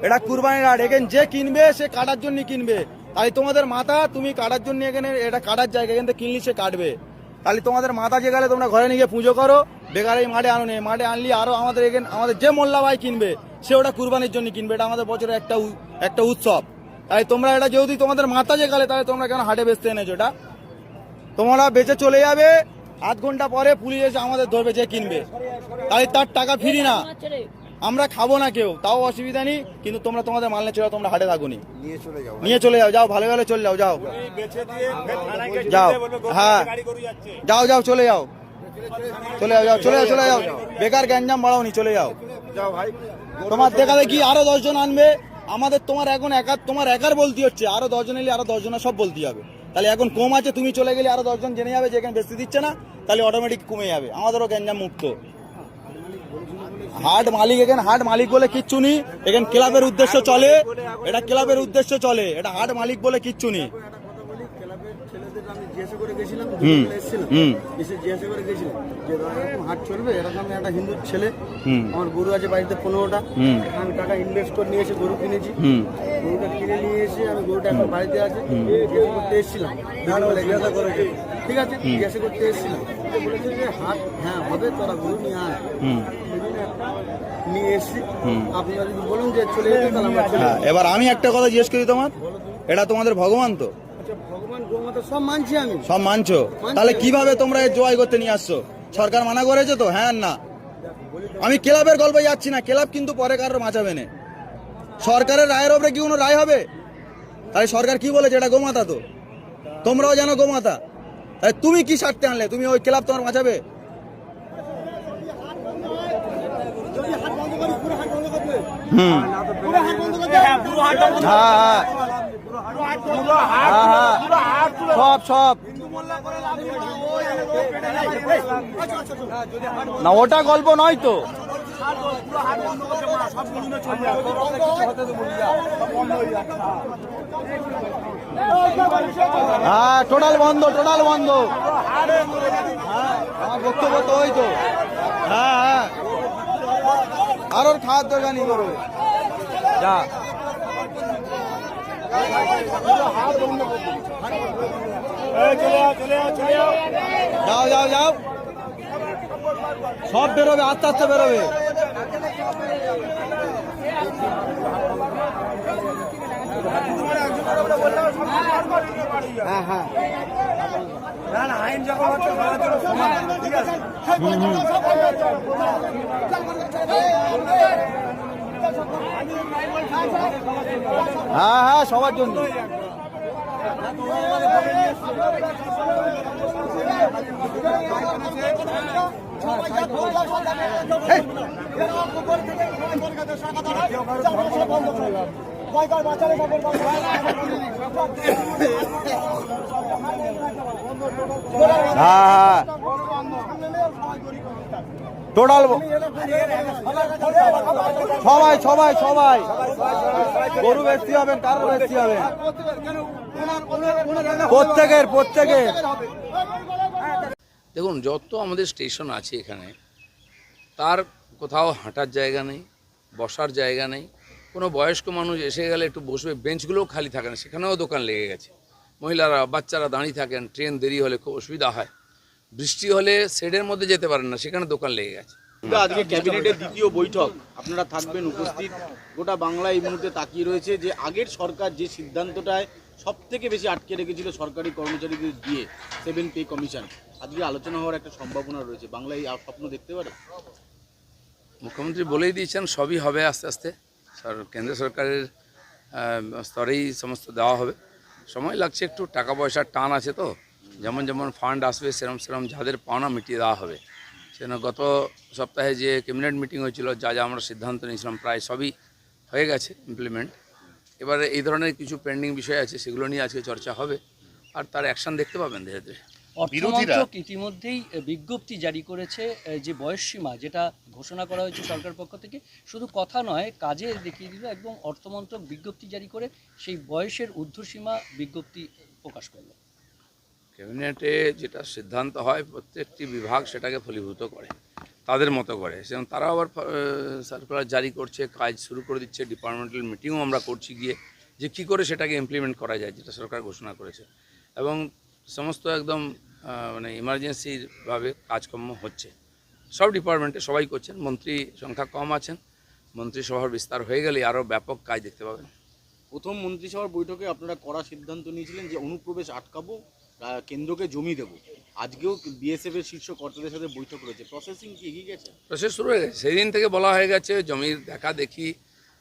এটা কুরবানির হাট। এখানে যে কিনবে সে কাটার জন্য কিনবে। তাই তোমাদের মাথা তুমি কাটার জন্য এখানে, এটা কাটার জায়গা, এখান থেকে কিনলি সে কাটবে। তাহলে তোমাদের মাথা যে গেলে তোমরা ঘরে নিয়ে পুজো করো, বেকার এই মাঠে আনো নেই। মাঠে আনলি আরো আমাদের এখানে আমাদের যে মোল্লা ভাই কিনবে সে ওটা কুরবানির জন্য কিনবে। এটা আমাদের বছরের একটা উৎসব। তাই তোমরা এটা যেহেতু তোমাদের মাথা যে গেলে, তাহলে তোমরা কেন হাটে বেচতে এনেছো? এটা তোমরা বেচে চলে যাবে, আধ ঘন্টা পরে পুলিশ এসে আমাদের ধরবে যে কিনবে। তাই তার টাকা ফিরি না, আমরা খাবো না কেউ, তাও অসুবিধা নেই। কিন্তু তোমরা তোমাদের মাল নিয়ে চলে যাও, তোমরা হাটে থাকুনি, নিয়ে চলে যাও, যাও ভালো ভালো চলে যাও, যাও যাও, হ্যাঁ যাও যাও চলে যাও, চলে যাও, চলে যাও, চলে যাও, বেকার গ্যাঞ্জাম বাড়াওনি, চলে যাও। তোমার দেখা দেখি আরো 10 জন আনবে আমাদের, তোমার এখন তোমার একার বলতে হচ্ছে, আরো 10 জন এলে আরো 10 জনের সব বলতে হবে। তাহলে এখন কম আছে, তুমি চলে গেলে আরো 10 জন জেনে যাবে যে এখানে বেশি দিচ্ছে না, তাহলে অটোমেটিক কমে যাবে, আমাদেরও গ্যাঞ্জাম মুক্ত। হাট মালিক, এখানে হাট মালিক বলে কিচ্ছু নেই, এখানে ক্লাবের উদ্দেশ্য চলে, এটা ক্লাবের উদ্দেশ্য চলে, এটা হাট মালিক বলে কিচ্ছু নেই। হাট চলবে এরকম একটা হিন্দু ছেলে, আমার গরু আছে বাড়িতে 15টা, আমি টাকা ইনভেস্ট করে নিয়ে এসে গরু কিনেছি, গরুটা কিনে নিয়ে এসে আমি গরুটা এখন বাড়িতে আছে, জিজ্ঞাসা করতে এসেছিলাম, ঠিক আছে জিজ্ঞাসা করতে এসেছিলাম, বলেছে যে হাট হ্যাঁ হবে, তোরা গরু নিয়ে আয়, নিয়ে এসছি। আপনারা যদি বলুন যে চলে যেতে, তাহলে আমরা চলে যাবো। এবার আমি একটা কথা জিজ্ঞেস করি, তোমার এটা তোমাদের ভগবান তো? ভগবান গোমাতা সব মানছি আমি, সব মানছো, তাহলে কিভাবে তোমরা জয় করতে নিয়ে আসছো? সরকার মানা করেছে তো? হ্যাঁ না, আমি ক্লাবের গল্পে যাচ্ছি না, ক্লাব কিন্তু পরে কারোর বাঁচাবে না। সরকারের রায়ের ওপরে কি কোনো রায় হবে? তাই সরকার কি বলেছে? এটা গোমাতা তো, তোমরাও জানো গোমাতা। তাই তুমি কি স্বার্থে আনলে? তুমি ওই ক্লাব তোমার বাঁচাবে? সব সব না, ওটা গল্প নয় তো। হ্যাঁ টোটাল বন্ধ, টোটাল বন্ধ। আমার বক্তব্য তো ওই তো। হ্যাঁ হ্যাঁ, আর ওর খাওয়ার দরকার নেই, করো যা। যাও যাও যাও, সব বেরোবে, আস্তে আস্তে বেরোবে। হ্যাঁ হ্যাঁ, না না, আইন যখন হচ্ছে সবার জন্য সমান, ঠিক আছে। হ্যাঁ হ্যাঁ, সবার জন্য। টোটাল সবাই সবাই সবাই গরু বেশি হবেন, কারো বেশি হবে, প্রত্যেকের প্রত্যেকের। দেখুন, যত আমাদের স্টেশন আছে এখানে, তার কোথাও হাঁটার জায়গা নেই, বসার জায়গা নেই। কোনো বয়স্ক মানুষ এসে গেলে একটু বসবে, বেঞ্চগুলোও খালি থাকে না, সেখানেও দোকান লেগে গেছে। মহিলারা, বাচ্চারা দাঁড়িয়ে থাকেন, ট্রেন দেরি হলে খুব অসুবিধা হয়, বৃষ্টি হলে শেডের মধ্যে যেতে পারেন না, সেখানে দোকান লেগে গেছে। আজকে ক্যাবিনেটের দ্বিতীয় বৈঠক, আপনারা থাকবেন উপস্থিত। গোটা বাংলা এই মুহূর্তে তাকিয়ে রয়েছে যে আগের সরকার যে সিদ্ধান্তটায় সব থেকে বেশি আটকে রেখেছিল সরকারি কর্মচারীদের দিয়ে 7 পে কমিশন, আজকে আলোচনা হওয়ার একটা সম্ভাবনা রয়েছে। বাংলা এই স্বপ্ন দেখতে পারে? মুখ্যমন্ত্রী বলেই দিয়েছেন সবই হবে আস্তে আস্তে, কেন্দ্র সরকারের স্তরেই সমস্ত দেওয়া হবে। সময় লাগছে একটু, টাকা পয়সার টান আছে তো, যেমন যেমন ফান্ড আসবে সেরম সেরম যাদের পাওনা মিটিয়ে দেওয়া হবে। সেজন্য গত সপ্তাহে যে ক্যাবিনেট মিটিং হয়েছিল, যা যা আমরা সিদ্ধান্ত নিয়েছিলাম প্রায় সবই হয়ে গেছে ইমপ্লিমেন্ট। এবারে এই ধরনের কিছু পেন্ডিং বিষয় আছে, সেগুলো নিয়ে আজকে চর্চা হবে, আর তার অ্যাকশন দেখতে পাবেন ধীরে ধীরে। অর্থমন্ত্রক ইতিমধ্যেই বিজ্ঞপ্তি জারি করেছে, যে বয়সসীমা যেটা ঘোষণা করা হয়েছে সরকার পক্ষ থেকে, শুধু কথা নয় কাজে দেখিয়ে দিল, এবং অর্থমন্ত্রক বিজ্ঞপ্তি জারি করে সেই বয়সের ঊর্ধ্বসীমা বিজ্ঞপ্তি প্রকাশ করলো। ক্যাবিনেটে যেটা সিদ্ধান্ত হয় প্রত্যেকটি বিভাগ সেটাকে ফলীভূত করে। তাদের মতো করে, সেরকম তারা আবার সার্কুলার জারি করছে, কাজ শুরু করে দিচ্ছে। ডিপার্টমেন্টাল মিটিংও আমরা করছি গিয়ে, যে কী করে সেটাকে ইমপ্লিমেন্ট করা যায়, যেটা সরকার ঘোষণা করেছে। এবং সমস্ত একদম মানে ইমার্জেন্সিভাবে কাজকর্ম হচ্ছে সব ডিপার্টমেন্টে, সবাই করছেন। মন্ত্রী সংখ্যা কম আছেন, মন্ত্রিসভার বিস্তার হয়ে গেলে আরও ব্যাপক কাজ দেখতে পাবেন। প্রথম মন্ত্রিসভার বৈঠকে আপনারা কড়া সিদ্ধান্ত নিয়েছিলেন যে অনুপ্রবেশ আটকাবো, কেন্দ্রকে জমি দেবো। আজকেও বিএসএফ এর শীর্ষ কর্তাদের সাথে বৈঠক রয়েছে, প্রসেসিং কি এগিয়ে গেছে? প্রসেস শুরু হয়ে গেছে, সেই দিন থেকে বলা হয়ে গেছে, জমির দেখা দেখি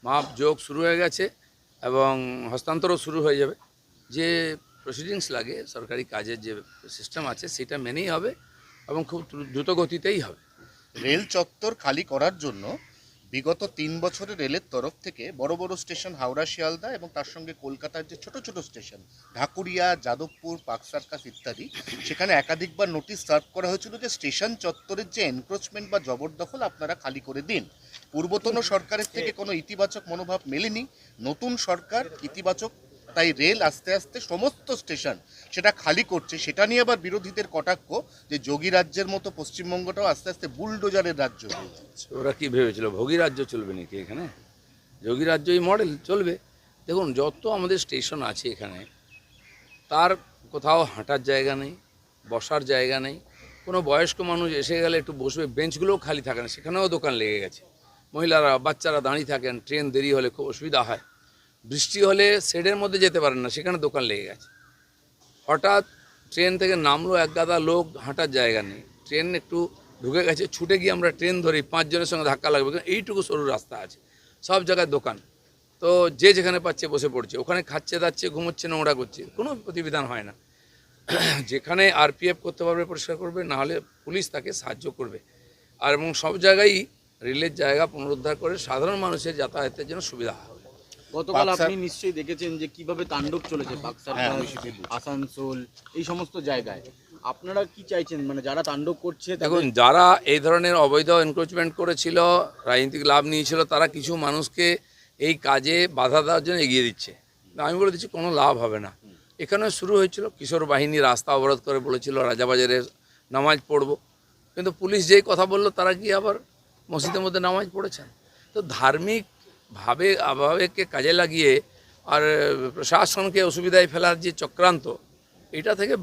মাপ যোগ শুরু হয়ে গেছে এবং হস্তান্তরও শুরু হয়ে যাবে। যে প্রসিডিংস লাগে, সরকারি কাজের যে সিস্টেম আছে সেটা মেনেই হবে এবং খুব দ্রুত গতিতেই হবে। রেল চত্বর খালি করার জন্য বিগত 3 বছরে রেলের তরফ থেকে বড় বড় স্টেশন হাওড়া শিয়ালদা এবং তার সঙ্গে কলকাতার যে ছোট ছোট station Dhakuria, Jadavpur, park circus ইত্যাদি, সেখানে একাধিকবার নোটিশ সার্ভ করা হয়েছিল যে স্টেশন চত্বরের যে এনক্রোচমেন্ট বা জবরদখল আপনারা খালি করে দিন। পূর্বতন সরকারের থেকে কোনো ইতিবাচক মনোভাব মেলেনি, নতুন সরকার ইতিবাচক, তাই রেল আস্তে আস্তে সমস্ত স্টেশন সেটা খালি করছে। সেটা নিয়ে আবার বিরোধীদের কটাক্ষ যে যোগী রাজ্যের মতো পশ্চিমবঙ্গটাও আস্তে আস্তে বুলডোজারের রাজ্য হয়ে যাচ্ছে। ওরা কি ভেবেছিল ভোগী রাজ্য চলবে নাকি এখানে? যোগী রাজ্যই মডেল চলবে। দেখুন, যত আমাদের স্টেশন আছে এখানে, তার কোথাও হাঁটার জায়গা নেই, বসার জায়গা নেই। কোনো বয়স্ক মানুষ এসে গেলে একটু বসবে, বেঞ্চগুলোও খালি থাকে না, সেখানেও দোকান লেগে গেছে। মহিলারা, বাচ্চারা দাঁড়িয়ে থাকেন, ট্রেন দেরি হলে খুব অসুবিধা হয়। বৃষ্টি হলে শেডের মধ্যে যেতে পারেন না, সেখানে দোকান লেগে গেছে। হঠাৎ ট্রেন থেকে নামলো, এক গাদা লোক, হাঁটার জায়গা নেই। ট্রেন একটু ঢুকে গেছে, ছুটে গিয়ে আমরা ট্রেন ধরি, 5 জনের সঙ্গে ধাক্কা লাগবে, কারণ এইটুকু সরু রাস্তা আছে, সব জায়গায় দোকান। তো যে যেখানে পাচ্ছে বসে পড়ছে, ওখানে খাচ্ছে দাচ্ছে, ঘুমোচ্ছে, নোংরা করছে, কোনো প্রতিবিধান হয় না। যেখানে আরপিএফ করতে পারবে পরিষ্কার করবে, না হলে পুলিশ তাকে সাহায্য করবে। আর এবং সব জায়গায় রেলের জায়গা পুনরুদ্ধার করে সাধারণ মানুষের যাতায়াতের জন্য সুবিধা হবে। গতকাল বাক্সার- আপনি নিশ্চয়ই দেখেছেন যে কিভাবে তাণ্ডব চলেছে বাক্সার, আসানসোল, এই সমস্ত জায়গায়। আপনারা কি চাইছেন, মানে যারা তাণ্ডব করছে দেখুন, যারা এই ধরনের অবৈধ এনক্রোচমেন্ট করেছিল, রাজনৈতিক লাভ নিয়েছিল, তারা কিছু মানুষকে এই কাজে বাধা দেওয়ার জন্য এগিয়ে দিচ্ছে। আমি বলে দিচ্ছি, কোনো লাভ হবে না। এখানে শুরু হয়েছিল, কিশোর বাহিনী রাস্তা অবরোধ করে বলেছিল রাজাবাজারে নামাজ পড়বো, কিন্তু পুলিশ যেই কথা বললো, তারা গিয়ে আবার মসজিদের মধ্যে নামাজ পড়েছেন। তো ধার্মিকভাবে আবহাওয়াকে কাজে লাগিয়ে আর প্রশাসনকে অসুবিধায় ফেলার যে চক্রান্ত, এটা থেকে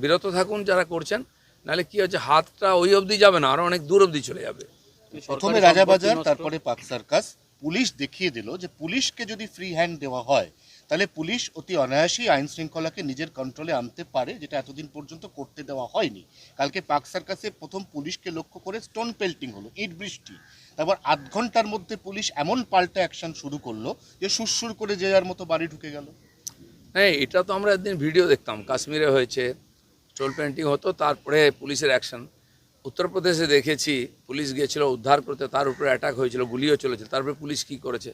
বিরত থাকুন যারা করছেন। নাহলে কি হচ্ছে, হাতটা ওই অবধি যাবে না, আরও অনেক দূর অবধি চলে যাবে। প্রথমে রাজাবাজার, তারপরে পার্ক সার্কাস। পুলিশ দেখিয়ে দিল যে পুলিশকে যদি ফ্রি হ্যান্ড দেওয়া হয়, তাহলে পুলিশ অতি অনায়াসেই আইন শৃঙ্খলাকে নিজের কন্ট্রোলে আনতে পারে, যেটা এতদিন পর্যন্ত করতে দেওয়া হয়নি। কালকে পার্ক সার্কাসে প্রথম পুলিশকে লক্ষ্য করে স্টোন পেল্টিং হলো, ইট বৃষ্টি। তারপর 8 ঘন্টার মধ্যে পুলিশ এমন পাল্টা অ্যাকশন শুরু করলো যে সুরসুর করে যে যার মতো বাড়ি ঢুকে গেল। হ্যাঁ, এটা তো আমরা একদিন ভিডিও দেখতাম, কাশ্মীরে হয়েছে, স্টোন পেন্টিং হতো, তারপরে পুলিশের অ্যাকশন। উত্তরপ্রদেশে দেখেছি, পুলিশ গিয়েছিল উদ্ধার করতে, তার উপরে অ্যাটাক হয়েছিল, গুলিও চলেছে, তারপরে পুলিশ কী করেছে।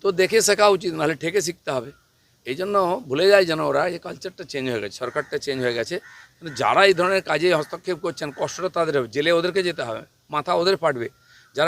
তো দেখে শেখা উচিত, নাহলে ঠেকে শিখতে হবে। এই জন্য ভুলে যায় যেন ওরা, এই কালচারটা চেঞ্জ হয়ে গেছে, সরকারটা চেঞ্জ হয়ে গেছে। যারা এই ধরনের কাজে হস্তক্ষেপ করছেন, কষ্টটা তাদের হবে, জেলে ওদেরকে যেতে হবে, মাথা ওদের ফাটবে।